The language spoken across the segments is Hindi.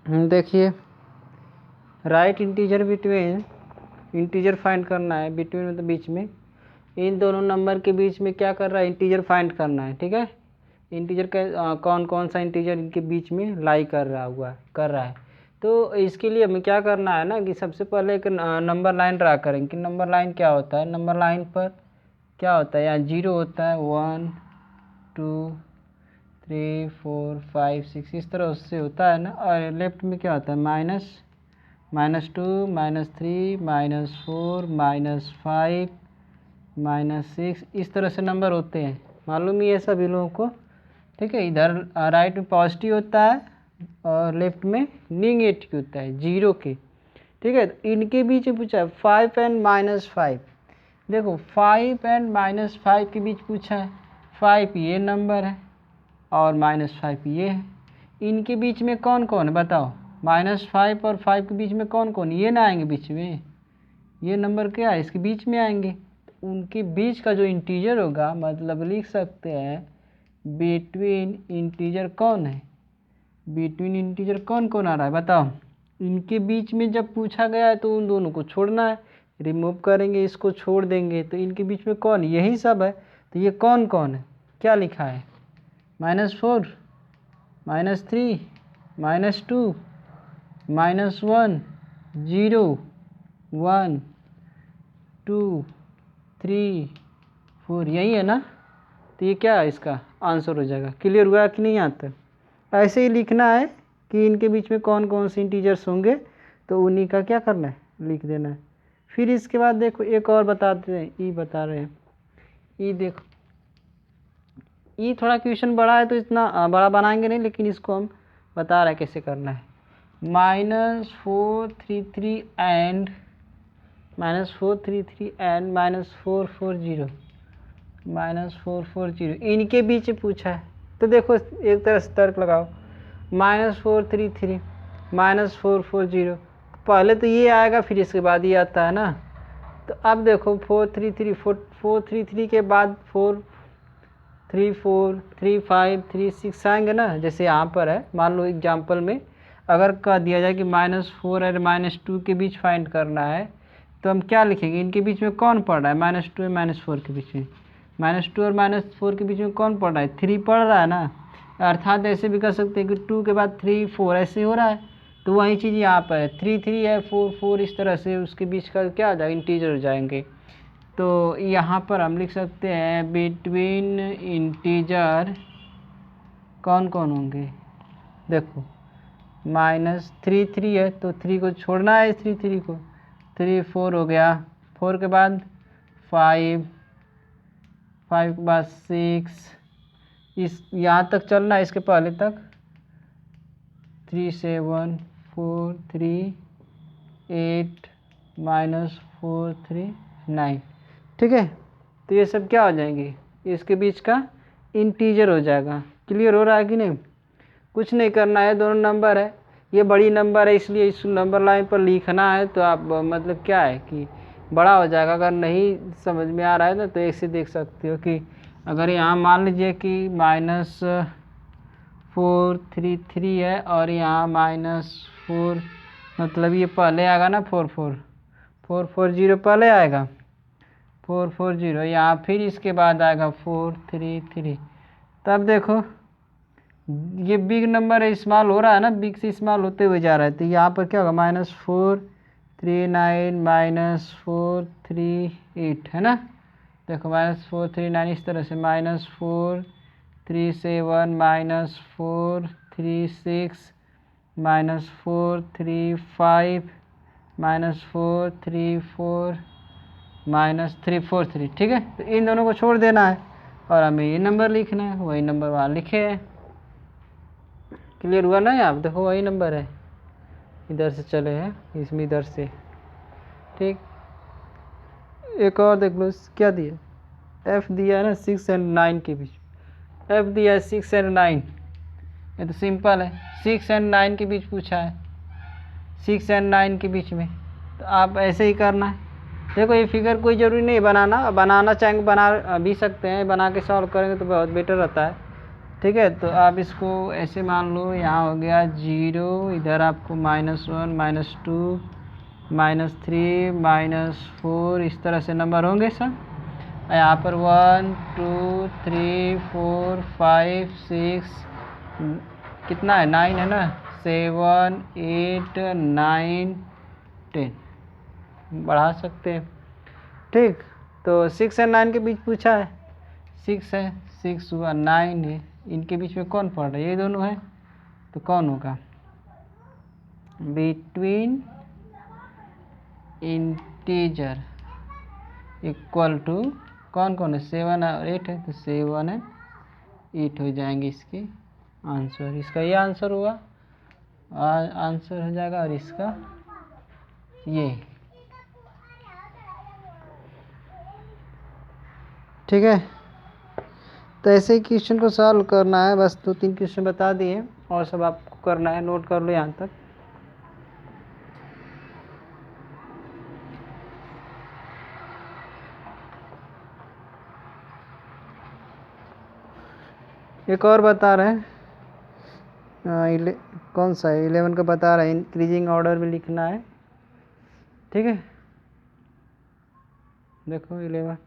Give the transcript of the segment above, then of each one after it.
देखिए right integer between, integer find करना है, बिटवीन मतलब बीच में, इन दोनों नंबर के बीच में क्या कर रहा है, इंटीजर फाइंड करना है। ठीक है, इंटीजर का कौन कौन सा इंटीजर इनके बीच में लाई कर रहा है। तो इसके लिए हमें क्या करना है ना कि सबसे पहले एक नंबर लाइन ड्रा करेंगे कि नंबर लाइन क्या होता है। नंबर लाइन पर क्या होता है, यहाँ 0 होता है, 1 2 3 4 5 6 इस तरह उससे होता है ना। और लेफ्ट में क्या होता है, -2 -3 -4 -5 -6 इस तरह से नंबर होते हैं, मालूम ही है सभी लोगों को। ठीक है, इधर राइट में पॉजिटिव होता है और लेफ्ट में निगेटिव होता है, 0 के। ठीक है, तो इनके बीच में पूछा है 5 एंड -5। देखो 5 एंड -5 के बीच पूछा है, 5 ये नंबर है और -5 ये है। इनके बीच में कौन कौन है बताओ, -5 और 5 के बीच में कौन कौन, ये ना आएंगे बीच में, ये नंबर क्या है इसके बीच में आएंगे। तो उनके बीच का जो इंटीजर होगा, मतलब लिख सकते हैं बिटवीन इंटीजर कौन है, बिटवीन इंटीजर कौन कौन आ रहा है बताओ। इनके बीच में जब पूछा गया है तो उन दोनों को छोड़ना है, रिमूव करेंगे, इसको छोड़ देंगे, तो इनके बीच में कौन, यही सब है। तो ये कौन कौन है, क्या लिखा है, -4 -3 -2 -1 0 1 2 3 4, यही है ना। तो ये क्या है, इसका आंसर हो जाएगा। क्लियर हुआ कि नहीं यहाँ तक। ऐसे ही लिखना है कि इनके बीच में कौन कौन से इंटीजर्स होंगे, तो उन्हीं का क्या करना है, लिख देना है। फिर इसके बाद देखो एक और बताते हैं, ई बता रहे हैं। ई देखो, ई थोड़ा क्वेश्चन बड़ा है तो इतना बड़ा बनाएंगे नहीं, लेकिन इसको हम बता रहे हैं कैसे करना है। -433 एंड -440 -440 इनके बीच पूछा है। तो देखो एक तरह से तर्क लगाओ, -433 -440, पहले तो ये आएगा फिर इसके बाद ये आता है ना। तो अब देखो 433 के बाद 4 3 4 3 5 3 6 आएंगे ना। जैसे यहाँ पर है, मान लो एग्जाम्पल में अगर कह दिया जाए कि -4 और -2 के बीच फाइंड करना है, तो हम क्या लिखेंगे, इनके बीच में कौन पड़ रहा है, -2 और -4 के बीच में, -2 और -4 के बीच में कौन पड़ रहा है, 3 पड़ रहा है ना। अर्थात ऐसे भी कर सकते हैं कि 2 के बाद 3 4 ऐसे हो रहा है। तो वही चीज़ यहाँ पर है, 3 3 है, 4 4, इस तरह से उसके बीच का क्या आ जाएगा, इंटीजर हो जाएंगे। तो यहाँ पर हम लिख सकते हैं बिटवीन इंटीजर कौन कौन होंगे। देखो -3 3 है तो 3 को छोड़ना है, 3 को, 3 4 हो गया, 4 के बाद 5 5 के बाद 6, इस यहाँ तक चलना है, इसके पहले तक 3 7 4 3 8 -4 3 9। ठीक है, तो ये सब क्या हो जाएंगे, इसके बीच का इंटीजर हो जाएगा। क्लियर हो रहा है कि नहीं। कुछ नहीं करना है, दोनों नंबर है, ये बड़ी नंबर है इसलिए इस नंबर लाइन पर लिखना है। तो आप मतलब क्या है कि बड़ा हो जाएगा। अगर नहीं समझ में आ रहा है ना तो ऐसे देख सकते हो कि अगर यहाँ मान लीजिए कि -433 है और यहाँ -4, मतलब ये पहले आएगा ना, 440 पहले आएगा, 440 यहाँ, फिर इसके बाद आएगा 433। तब देखो ये बिग नंबर है, स्मॉल हो रहा है ना, बिग से स्मॉल होते हुए जा रहा है। तो यहाँ पर क्या होगा, -439 -438 है ना। देखो -439 इस तरह से, -437 -436 -435 -434 -343। ठीक है, तो इन दोनों को छोड़ देना है और हमें ये नंबर लिखना है, वही नंबर वहाँ लिखे हैं। क्लियर हुआ ना। आप देखो वही नंबर है, इधर से चले हैं, इसमें इधर से। ठीक, एक और देख लो क्या दिया, एफ दिया है ना 6 और 9 के बीच, एफ दिया है 6 और 9। ये तो सिंपल है, 6 और 9 के बीच पूछा है, 6 और 9 के बीच में। तो आप ऐसे ही करना है। देखो ये फिगर कोई ज़रूरी नहीं बनाना चाहेंगे बना भी सकते हैं, बना के सॉल्व करेंगे तो बहुत बेटर रहता है। ठीक है, तो आप इसको ऐसे मान लो, यहाँ हो गया 0, इधर आपको -1 -2 -3 -4 इस तरह से नंबर होंगे सब। यहाँ पर 1 2 3 4 5 6 कितना है 9 है ना, 7 8 9 10 बढ़ा सकते हैं। ठीक, तो 6 और 9 के बीच पूछा है, 6 है, 6 हुआ, 9 है, इनके बीच में कौन पड़ रहा है, ये दोनों है, तो कौन होगा, बिटवीन इंटीजर इक्वल टू कौन कौन है, 7 और 8 है, तो 7 है 8 हो जाएंगे इसके आंसर। इसका ये आंसर हुआ, आंसर हो जाएगा, और इसका ये। ठीक है, तो ऐसे ही क्वेश्चन को सॉल्व करना है, बस 2-3 क्वेश्चन बता दिए और सब आपको करना है, नोट कर लो यहाँ तक। एक और बता रहे हैं, कौन सा है, 11 का बता रहे हैं, इंक्रीजिंग ऑर्डर में लिखना है। ठीक है, देखो 11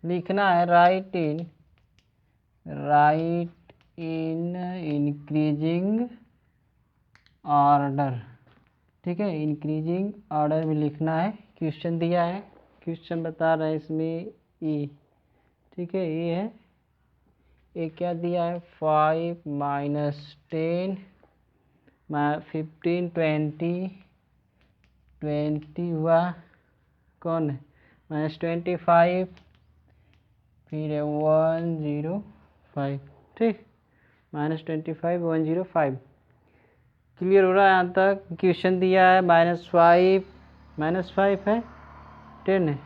लिखना है, राइट इन इंक्रीजिंग ऑर्डर। ठीक है, इंक्रीजिंग ऑर्डर में लिखना है। क्वेश्चन दिया है, क्वेश्चन बता रहे हैं इसमें ई। ठीक है, ये है, ये क्या दिया है, 5 -10 15 20 हुआ, कौन है, -25, फिर है 105। ठीक, -25 105। क्लियर हो रहा है यहाँ तक। क्वेश्चन दिया है -5 है, 10 है,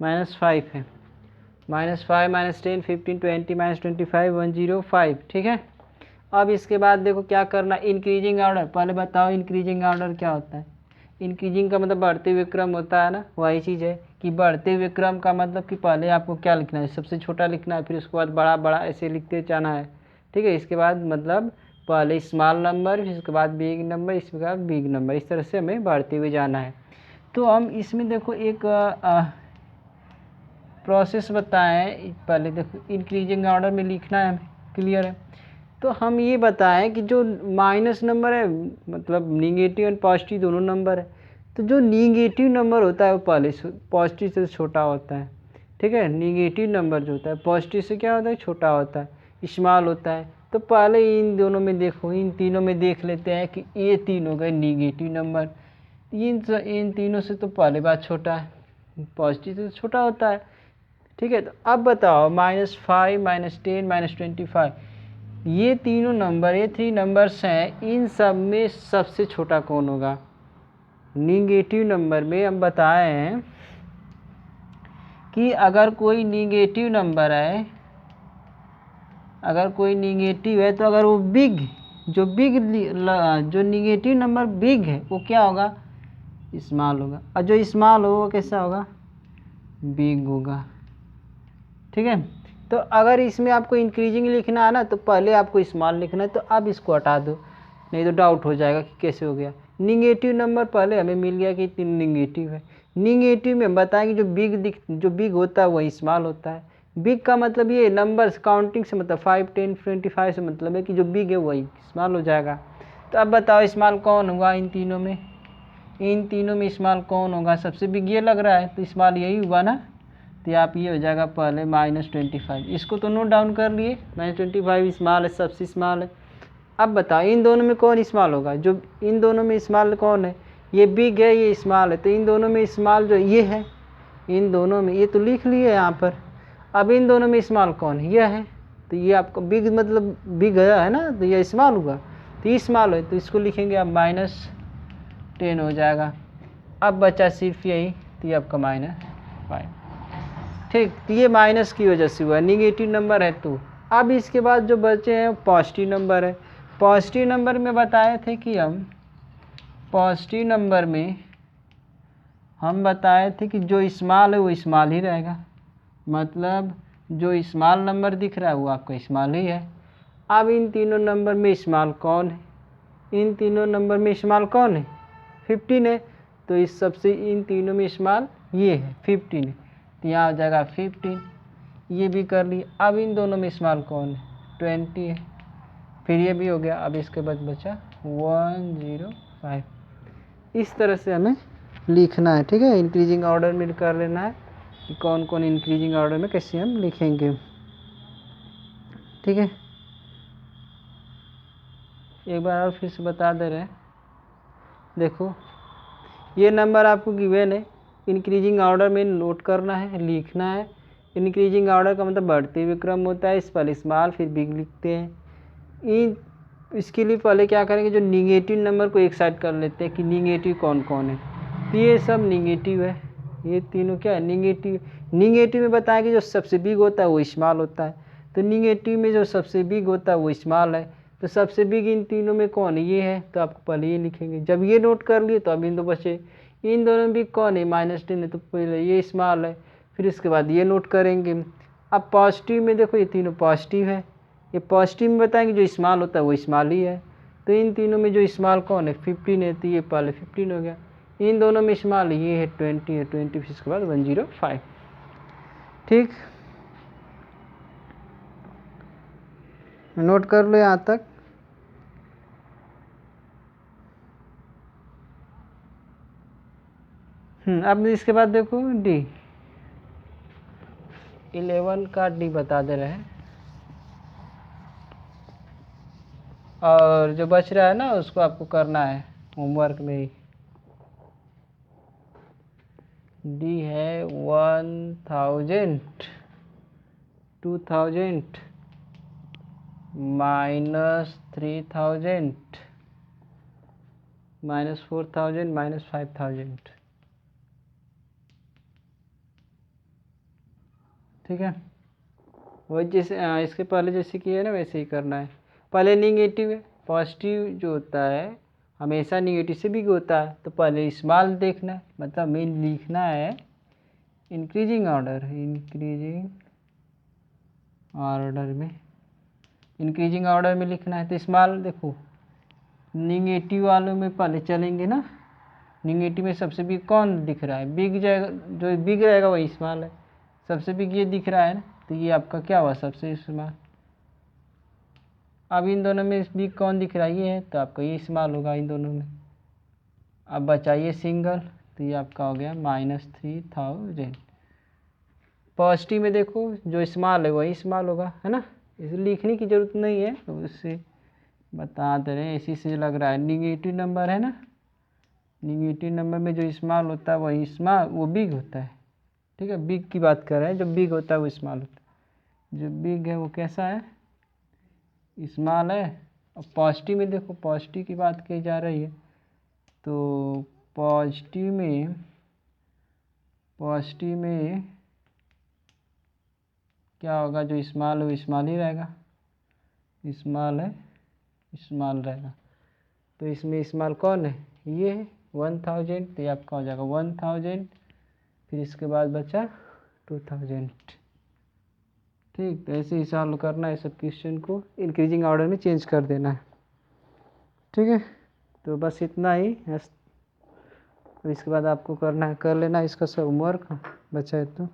-5 है, -5 -10 15 20 -25 105। ठीक है, अब इसके बाद देखो क्या करना, इंक्रीजिंग ऑर्डर। पहले बताओ इंक्रीजिंग ऑर्डर क्या होता है। इंक्रीजिंग का मतलब बढ़ते हुए क्रम होता है ना, वही चीज़ है कि बढ़ते हुए क्रम का मतलब कि पहले आपको क्या लिखना है, सबसे छोटा लिखना है, फिर उसके बाद बड़ा बड़ा ऐसे लिखते जाना है। ठीक है, इसके बाद मतलब पहले स्मॉल नंबर, फिर उसके बाद बिग नंबर, इसके बाद बिग नंबर, इस तरह से हमें बढ़ते हुए जाना है। तो हम इसमें देखो एक प्रोसेस बताएं। पहले देखो इंक्रीजिंग ऑर्डर में लिखना है हमें, क्लियर है। तो हम ये बताएं कि जो माइनस नंबर है, मतलब निगेटिव और पॉजिटिव दोनों नंबर है, तो जो निगेटिव नंबर होता है वो पहले पॉजिटिव से छोटा होता है। ठीक है, निगेटिव नंबर जो होता है पॉजिटिव से क्या होता है, छोटा होता है, स्मॉल होता है। तो पहले इन दोनों में देखो, इन तीनों में देख लेते हैं कि ये तीन हो गए निगेटिव नंबर। इन तीनों से तो पहले बात छोटा है, पॉजिटिव से छोटा होता है। ठीक है, तो अब बताओ -5 -10 -25 ये तीनों नंबर, ये 3 नंबर्स हैं, इन सब में सबसे छोटा कौन होगा। निगेटिव नंबर में हम बताए हैं कि अगर कोई निगेटिव नंबर है, अगर कोई निगेटिव है, तो अगर वो जो निगेटिव नंबर बिग है वो क्या होगा, स्मॉल होगा, और जो स्मॉल हो वो कैसा होगा, बिग होगा। ठीक है, तो अगर इसमें आपको इंक्रीजिंग लिखना है ना, तो पहले आपको स्मॉल लिखना है, तो अब इसको हटा दो, नहीं तो डाउट हो जाएगा कि कैसे हो गया। निगेटिव नंबर पहले हमें मिल गया कि 3 निगेटिव है। निगेटिव में हम बताएंगे जो बिग होता है वही स्मॉल होता है। बिग का मतलब ये नंबर्स काउंटिंग से मतलब 5 10 25 से मतलब है कि जो बिग है वही स्मॉल हो जाएगा। तो अब बताओ स्मॉल कौन होगा इन तीनों में, इन तीनों में स्मॉल कौन होगा, सबसे बिग ये लग रहा है, तो स्मॉल यही हुआ ना। तो आप ये हो जाएगा पहले -25, इसको तो नोट डाउन कर लिए, -25 स्मॉल है, सबसे स्मॉल है। अब बताओ इन दोनों में कौन स्मॉल होगा, जो इन दोनों में स्मॉल कौन है, ये बिग है ये स्मॉल है, तो इन दोनों में स्मॉल जो ये है, इन दोनों में, ये तो लिख लिए यहाँ पर। अब इन दोनों में स्मॉल कौन है, यह है, तो ये आपको बिग मतलब बिग है ना, तो ये स्मॉल हुआ, तो ये स्मॉल है, तो इसको लिखेंगे अब -10 हो जाएगा। अब बचा सिर्फ यही, तो ये आपका -5। ठीक, तो ये माइनस की वजह से हुआ, निगेटिव नंबर है। तो अब इसके बाद जो बचे हैं पॉजिटिव नंबर है। पॉजिटिव नंबर में बताए थे कि पॉजिटिव नंबर में हम बताए थे कि जो स्मॉल है वो स्मॉल ही रहेगा, मतलब जो स्मॉल नंबर दिख रहा है वो आपका स्मॉल ही है। अब इन तीनों नंबर में स्मॉल कौन है? इन तीनों नंबर में स्मॉल कौन है? 15 है। तो इस सबसे इन तीनों में स्मॉल ये है 15 है, तो यहाँ आ जाएगा 15। ये भी कर लिया। अब इन दोनों में स्मॉल कौन है? 20 है। फिर ये भी हो गया। अब इसके बाद बचा 105। इस तरह से हमें लिखना है, ठीक है। इंक्रीजिंग ऑर्डर में कर लेना है कि कौन कौन इंक्रीजिंग ऑर्डर में कैसे हम लिखेंगे, ठीक है। एक बार और फिर से बता दे रहे हैं। देखो ये नंबर आपको गिवन है, इंक्रीजिंग ऑर्डर में नोट करना है, लिखना है। इंक्रीजिंग ऑर्डर का मतलब बढ़ते हुए क्रम होता है। इस पहले स्मॉल फिर बिग लिखते हैं। इसके लिए पहले क्या करेंगे, जो निगेटिव नंबर को एक साइड कर लेते हैं कि निगेटिव कौन कौन है। तो ये सब निगेटिव है, ये तीनों क्या है? निगेटिव। निगेटिव में बताएं कि जो सबसे बिग होता है वो स्मॉल होता है। तो निगेटिव में जो सबसे बिग होता है वो स्मॉल है। तो सबसे बिग इन तीनों में कौन है? ये है। तो आपको पहले ये लिखेंगे। जब ये नोट कर लिए तो अब इन दो बचे। इन दोनों में बिग कौन है? -10 है, तो पहले ये स्मॉल है, फिर इसके बाद ये नोट करेंगे। अब पॉजिटिव में देखो ये तीनों पॉजिटिव है। ये पॉजिटिव में बताएंगे जो स्मॉल होता है वो स्मॉल ही है। तो इन तीनों में जो स्मॉल कौन है? 15 है, तो ये पहले 15 हो गया। इन दोनों में स्मॉल ये है 20 है, 20 फिर इसके बाद 105, ठीक। नोट कर लो यहाँ तक। अब इसके बाद देखो डी, 11 का डी बता दे रहे हैं। और जो बच रहा है ना उसको आपको करना है होमवर्क में ही। डी है 1000, 2000, -3000, -4000, -5000, ठीक है। वही जैसे इसके पहले जैसे किया है ना वैसे ही करना है। पहले निगेटिव है, पॉजिटिव जो होता है हमेशा निगेटिव से बिग होता है। तो पहले स्मॉल देखना है, मतलब मेन लिखना है इंक्रीजिंग ऑर्डर, इंक्रीजिंग ऑर्डर में, इंक्रीजिंग ऑर्डर में लिखना है। तो स्मॉल देखो निगेटिव वालों में पहले चलेंगे ना। निगेटिव में सबसे बिग कौन दिख रहा है? बिग जाएगा, जो बिग रहेगा वही स्मॉल है। सबसे बिग ये दिख रहा है ना, तो ये आपका क्या हुआ? सबसे स्मॉल। अब इन दोनों में बिग कौन दिख रहा है? ये है, तो आपका ये स्मॉल होगा इन दोनों में। अब बचाइए सिंगल, तो ये आपका हो गया -3000। पॉजिटिव में देखो जो स्मॉल है वही स्मॉल होगा, है ना। इसे लिखने की ज़रूरत नहीं है, तो उससे बता दे रहे हैं। इसी से लग रहा है निगेटिव नंबर है ना, निगेटिव नंबर में जो स्मॉल होता है वही स्मॉल वो बिग होता है, ठीक है। बिग की बात कर रहे हैं, जो बिग होता है वो स्मॉल होता है। जो बिग है वो कैसा है? स्मॉल है। और पॉजिटिव में देखो, पॉजिटिव की बात की जा रही है, तो पॉजिटिव में क्या होगा? जो स्मॉल है वो स्मॉल ही रहेगा, स्मॉल है स्मॉल रहेगा। तो इसमें स्मॉल कौन है? ये है 1000, तो ये आपका हो जाएगा 1000। फिर इसके बाद बचा 2000, ठीक। तो ऐसे ही सॉल्व करना है सब क्वेश्चन को, इंक्रीजिंग ऑर्डर में चेंज कर देना है, ठीक है। तो बस इतना ही। इसके बाद आपको करना है, कर लेना इसका सब होमवर्क बचा है तो।